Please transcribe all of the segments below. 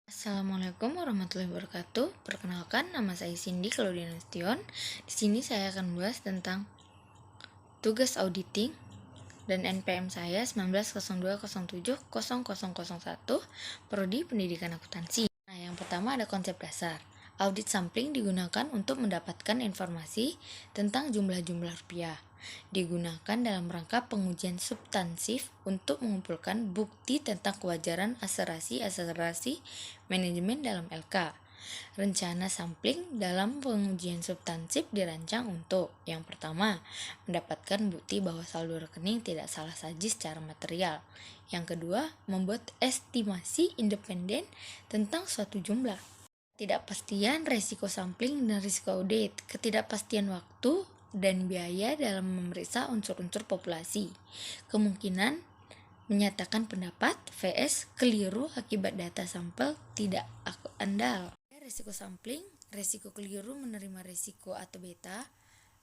Assalamualaikum warahmatullahi wabarakatuh. Perkenalkan, nama saya Cindy Claudia Nasution. Di sini saya akan membahas tentang tugas auditing dan NPM saya 19.02.07.0001 Prodi Pendidikan Akuntansi. Nah, yang pertama ada konsep dasar. Audit sampling digunakan untuk mendapatkan informasi tentang jumlah-jumlah rupiah. Digunakan dalam rangka pengujian substansif untuk mengumpulkan bukti tentang kewajaran aserasi manajemen dalam LK. Rencana sampling dalam pengujian substansif dirancang untuk yang pertama, mendapatkan bukti bahwa saldo rekening tidak salah saji secara material. Yang kedua, membuat estimasi independen tentang suatu jumlah. Ketidakpastian resiko sampling dan risiko audit, ketidakpastian waktu dan biaya dalam memeriksa unsur-unsur populasi, kemungkinan menyatakan pendapat vs keliru akibat data sampel tidak andal. Resiko sampling, resiko keliru menerima resiko atau beta,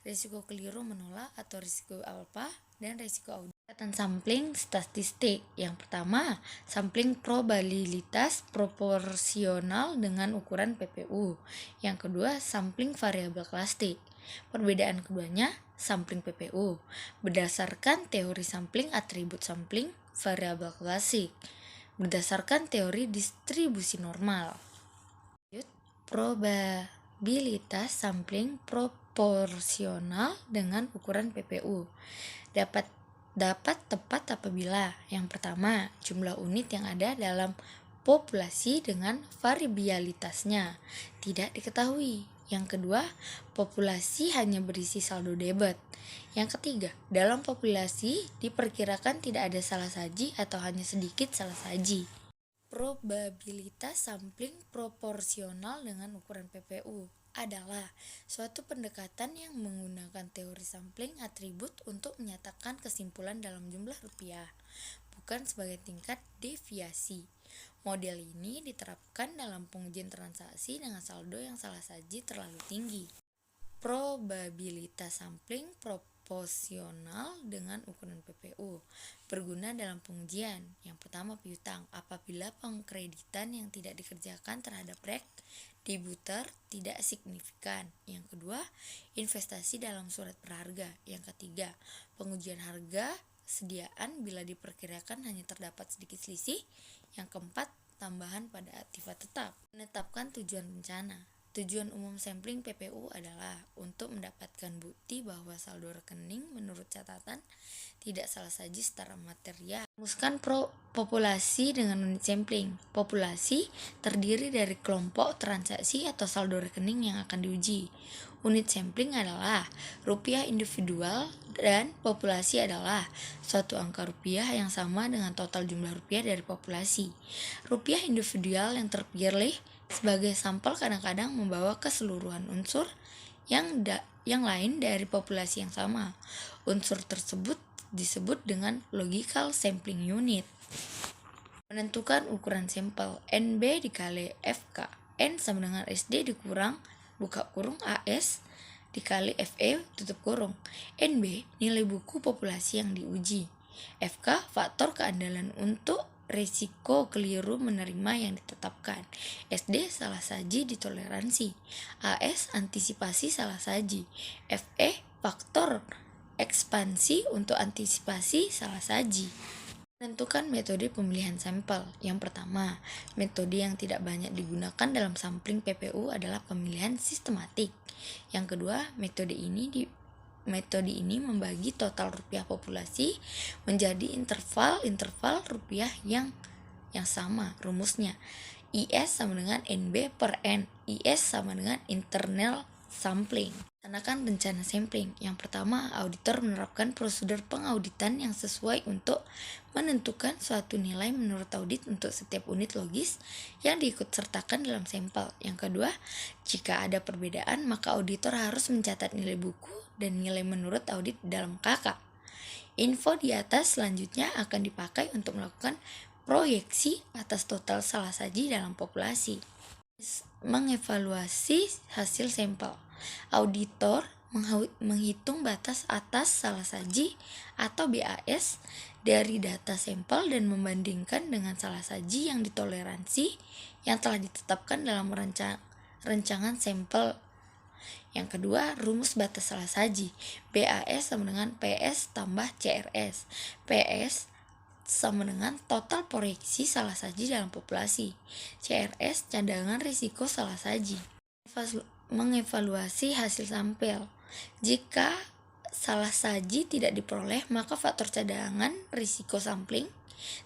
resiko keliru menolak atau risiko alfa, dan risiko audit. Pendekatan sampling statistik. Yang pertama, sampling probabilitas proporsional dengan ukuran PPU. Yang kedua, sampling variabel klasik. Perbedaan keduanya, sampling PPU berdasarkan teori sampling atribut sampling variabel klasik berdasarkan teori distribusi normal. Probabilitas sampling proporsional dengan ukuran PPU dapat tepat apabila yang pertama, jumlah unit yang ada dalam populasi dengan variabilitasnya tidak diketahui. Yang kedua, populasi hanya berisi saldo debit. Yang ketiga, dalam populasi diperkirakan tidak ada salah saji atau hanya sedikit salah saji. Probabilitas sampling proporsional dengan ukuran PPU adalah suatu pendekatan yang menggunakan teori sampling atribut untuk menyatakan kesimpulan dalam jumlah rupiah, bukan sebagai tingkat deviasi. Model ini diterapkan dalam pengujian transaksi dengan saldo yang salah saji terlalu tinggi. Probabilitas sampling proporsional dengan ukuran PPU berguna dalam pengujian. Yang pertama, piutang. Apabila pengkreditan yang tidak dikerjakan terhadap rek debitur tidak signifikan. Yang kedua, investasi dalam surat berharga. Yang ketiga, pengujian harga sediaan bila diperkirakan hanya terdapat sedikit selisih. Yang keempat, tambahan pada aktiva tetap. Menetapkan tujuan bencana. Tujuan umum sampling PPU adalah untuk mendapatkan bukti bahwa saldo rekening menurut catatan tidak salah saji secara material. Rumuskan populasi dengan unit sampling. Populasi terdiri dari kelompok transaksi atau saldo rekening yang akan diuji. Unit sampling adalah rupiah individual dan populasi adalah suatu angka rupiah yang sama dengan total jumlah rupiah dari populasi. Rupiah individual yang terpilih sebagai sampel kadang-kadang membawa keseluruhan unsur yang lain dari populasi yang sama. Unsur tersebut disebut dengan logical sampling unit. Menentukan ukuran sampel NB dikali FK. N sama dengan SD dikurang buka kurung AS dikali FE tutup kurung. NB nilai buku populasi yang diuji. FK faktor keandalan untuk risiko keliru menerima yang ditetapkan. SD salah saji ditoleransi. AS antisipasi salah saji. FE faktor ekspansi untuk antisipasi salah saji. Menentukan metode pemilihan sampel. Yang pertama, metode yang tidak banyak digunakan dalam sampling PPU adalah pemilihan sistematik. Yang kedua, metode ini membagi total rupiah populasi menjadi interval rupiah yang sama. Rumusnya IS sama dengan NB per N. IS sama dengan internal sampling. Laksanakan rencana sampling. Yang pertama, auditor menerapkan prosedur pengauditan yang sesuai untuk menentukan suatu nilai menurut audit untuk setiap unit logis yang diikutsertakan dalam sampel. Yang kedua, jika ada perbedaan, maka auditor harus mencatat nilai buku dan nilai menurut audit dalam KK. Info di atas selanjutnya akan dipakai untuk melakukan proyeksi atas total salah saji dalam populasi. Mengevaluasi hasil sampel. Auditor menghitung batas atas salah saji atau BAS dari data sampel dan membandingkan dengan salah saji yang ditoleransi yang telah ditetapkan dalam rancangan sampel. Yang kedua, rumus batas salah saji. BAS sama dengan PS tambah CRS. PS sama dengan total proyeksi salah saji dalam populasi. CRS cadangan risiko salah saji. Mengevaluasi hasil sampel. Jika salah saji tidak diperoleh, maka faktor cadangan risiko sampling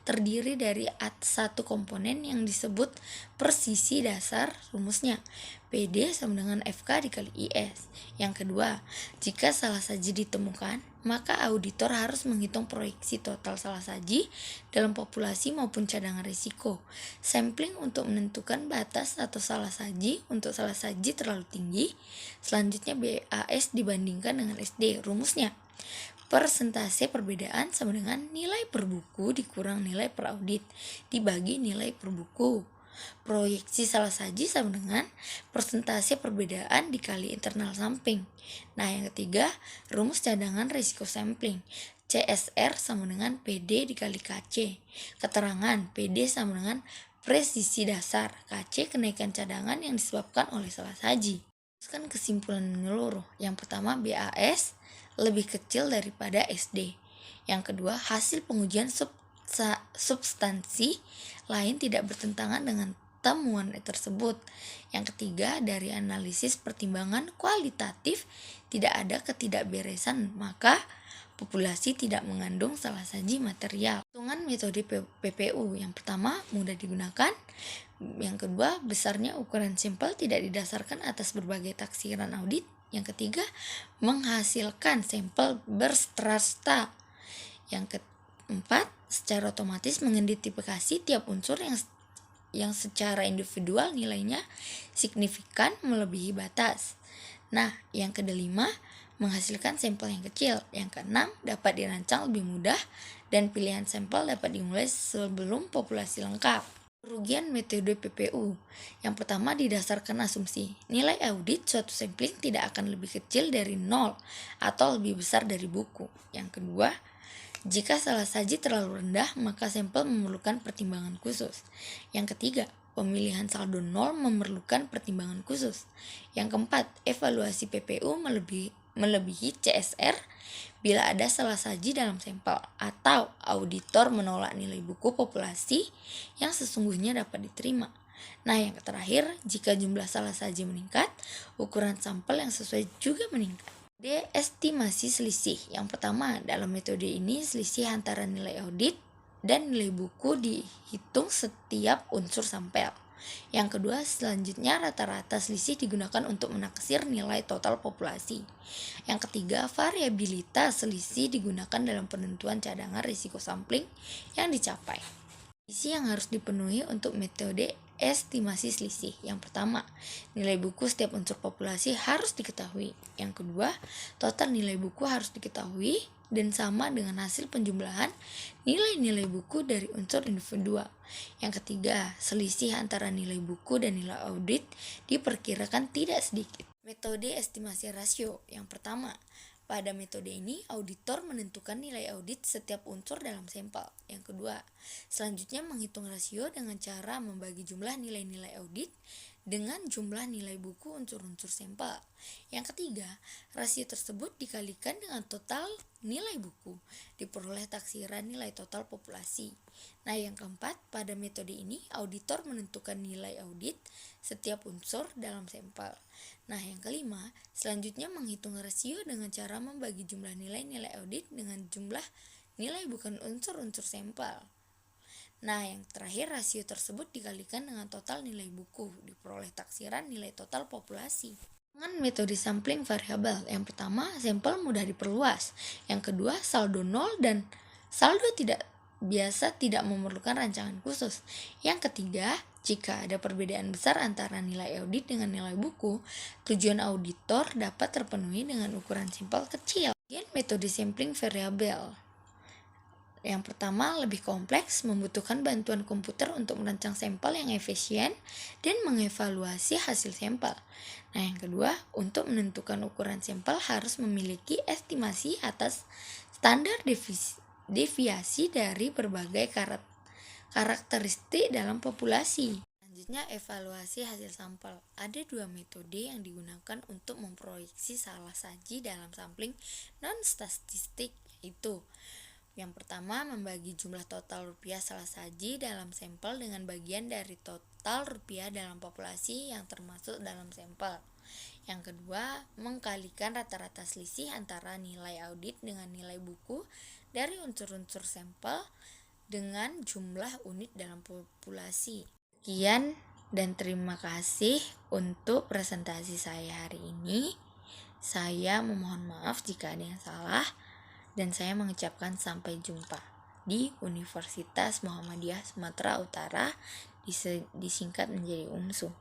terdiri dari satu komponen yang disebut persisi dasar. Rumusnya PD sama dengan FK dikali IS. Yang kedua, jika salah saji ditemukan, maka auditor harus menghitung proyeksi total salah saji dalam populasi maupun cadangan risiko sampling untuk menentukan batas atau salah saji. Untuk salah saji terlalu tinggi, selanjutnya BAS dibandingkan dengan SD. Rumusnya persentase perbedaan sama dengan nilai per buku dikurang nilai per audit dibagi nilai per buku. Proyeksi salah saji sama dengan persentase perbedaan dikali internal sampling. Nah, yang ketiga, rumus cadangan risiko sampling. CSR sama dengan PD dikali KC. Keterangan PD sama dengan presisi dasar, KC kenaikan cadangan yang disebabkan oleh salah saji. Kesimpulan menyeluruh. Yang pertama, BAS lebih kecil daripada SD. Yang kedua, hasil pengujian substansi lain tidak bertentangan dengan temuan tersebut. Yang ketiga, dari analisis pertimbangan kualitatif tidak ada ketidakberesan, maka populasi tidak mengandung salah saji material. Hitungan metode PPU. Yang pertama, mudah digunakan. Yang kedua, besarnya ukuran sampel tidak didasarkan atas berbagai taksiran audit. Yang ketiga, menghasilkan sampel berstrata. Yang keempat, secara otomatis mengidentifikasi tiap unsur yang secara individual nilainya signifikan melebihi batas. Nah, yang kelima, menghasilkan sampel yang kecil. Yang keenam, dapat dirancang lebih mudah dan pilihan sampel dapat dimulai sebelum populasi lengkap. Kerugian metode PPU. Yang pertama, didasarkan asumsi nilai audit suatu sampling tidak akan lebih kecil dari 0 atau lebih besar dari buku. Yang kedua, jika salah saji terlalu rendah, maka sampel memerlukan pertimbangan khusus. Yang ketiga, pemilihan saldo 0 memerlukan pertimbangan khusus. Yang keempat, evaluasi PPU melebihi CSR bila ada salah saji dalam sampel atau auditor menolak nilai buku populasi yang sesungguhnya dapat diterima. Nah, yang terakhir, jika jumlah salah saji meningkat, ukuran sampel yang sesuai juga meningkat. Estimasi selisih. Yang pertama, dalam metode ini selisih antara nilai audit dan nilai buku dihitung setiap unsur sampel. Yang kedua, selanjutnya rata-rata selisih digunakan untuk menaksir nilai total populasi. Yang ketiga, variabilitas selisih digunakan dalam penentuan cadangan risiko sampling yang dicapai. Kondisi yang harus dipenuhi untuk metode estimasi selisih. Yang pertama, nilai buku setiap unsur populasi harus diketahui. Yang kedua, total nilai buku harus diketahui dan sama dengan hasil penjumlahan nilai-nilai buku dari unsur individual. Yang ketiga, selisih antara nilai buku dan nilai audit diperkirakan tidak sedikit. Metode estimasi rasio. Yang pertama, pada metode ini, auditor menentukan nilai audit setiap unsur dalam sampel. Yang kedua, selanjutnya menghitung rasio dengan cara membagi jumlah nilai-nilai audit dengan jumlah nilai buku unsur-unsur sampel. Yang ketiga, rasio tersebut dikalikan dengan total nilai buku, diperoleh taksiran nilai total populasi. Nah, yang keempat, pada metode ini, auditor menentukan nilai audit setiap unsur dalam sampel. Nah, yang kelima, selanjutnya menghitung rasio dengan cara membagi jumlah nilai-nilai audit dengan jumlah nilai bukan unsur-unsur sampel. Nah, yang terakhir, rasio tersebut dikalikan dengan total nilai buku, diperoleh taksiran nilai total populasi. Dengan metode sampling variabel, yang pertama, sampel mudah diperluas. Yang kedua, saldo 0 dan saldo biasa tidak memerlukan rancangan khusus. Yang ketiga, jika ada perbedaan besar antara nilai audit dengan nilai buku, tujuan auditor dapat terpenuhi dengan ukuran sampel kecil. Metode sampling variabel. Yang pertama, lebih kompleks, membutuhkan bantuan komputer untuk merancang sampel yang efisien dan mengevaluasi hasil sampel. Nah, yang kedua, untuk menentukan ukuran sampel harus memiliki estimasi atas standar deviasi dari berbagai karakteristik dalam populasi. Selanjutnya, evaluasi hasil sampel. Ada dua metode yang digunakan untuk memproyeksi salah saji dalam sampling non-statistik, yaitu yang pertama, membagi jumlah total rupiah salah saji dalam sampel dengan bagian dari total rupiah dalam populasi yang termasuk dalam sampel. Yang kedua, mengkalikan rata-rata selisih antara nilai audit dengan nilai buku dari unsur-unsur sampel dengan jumlah unit dalam populasi. Sekian dan terima kasih untuk presentasi saya hari ini. Saya memohon maaf jika ada yang salah. Dan saya mengucapkan sampai jumpa di Universitas Muhammadiyah Sumatera Utara, disingkat menjadi UMSU.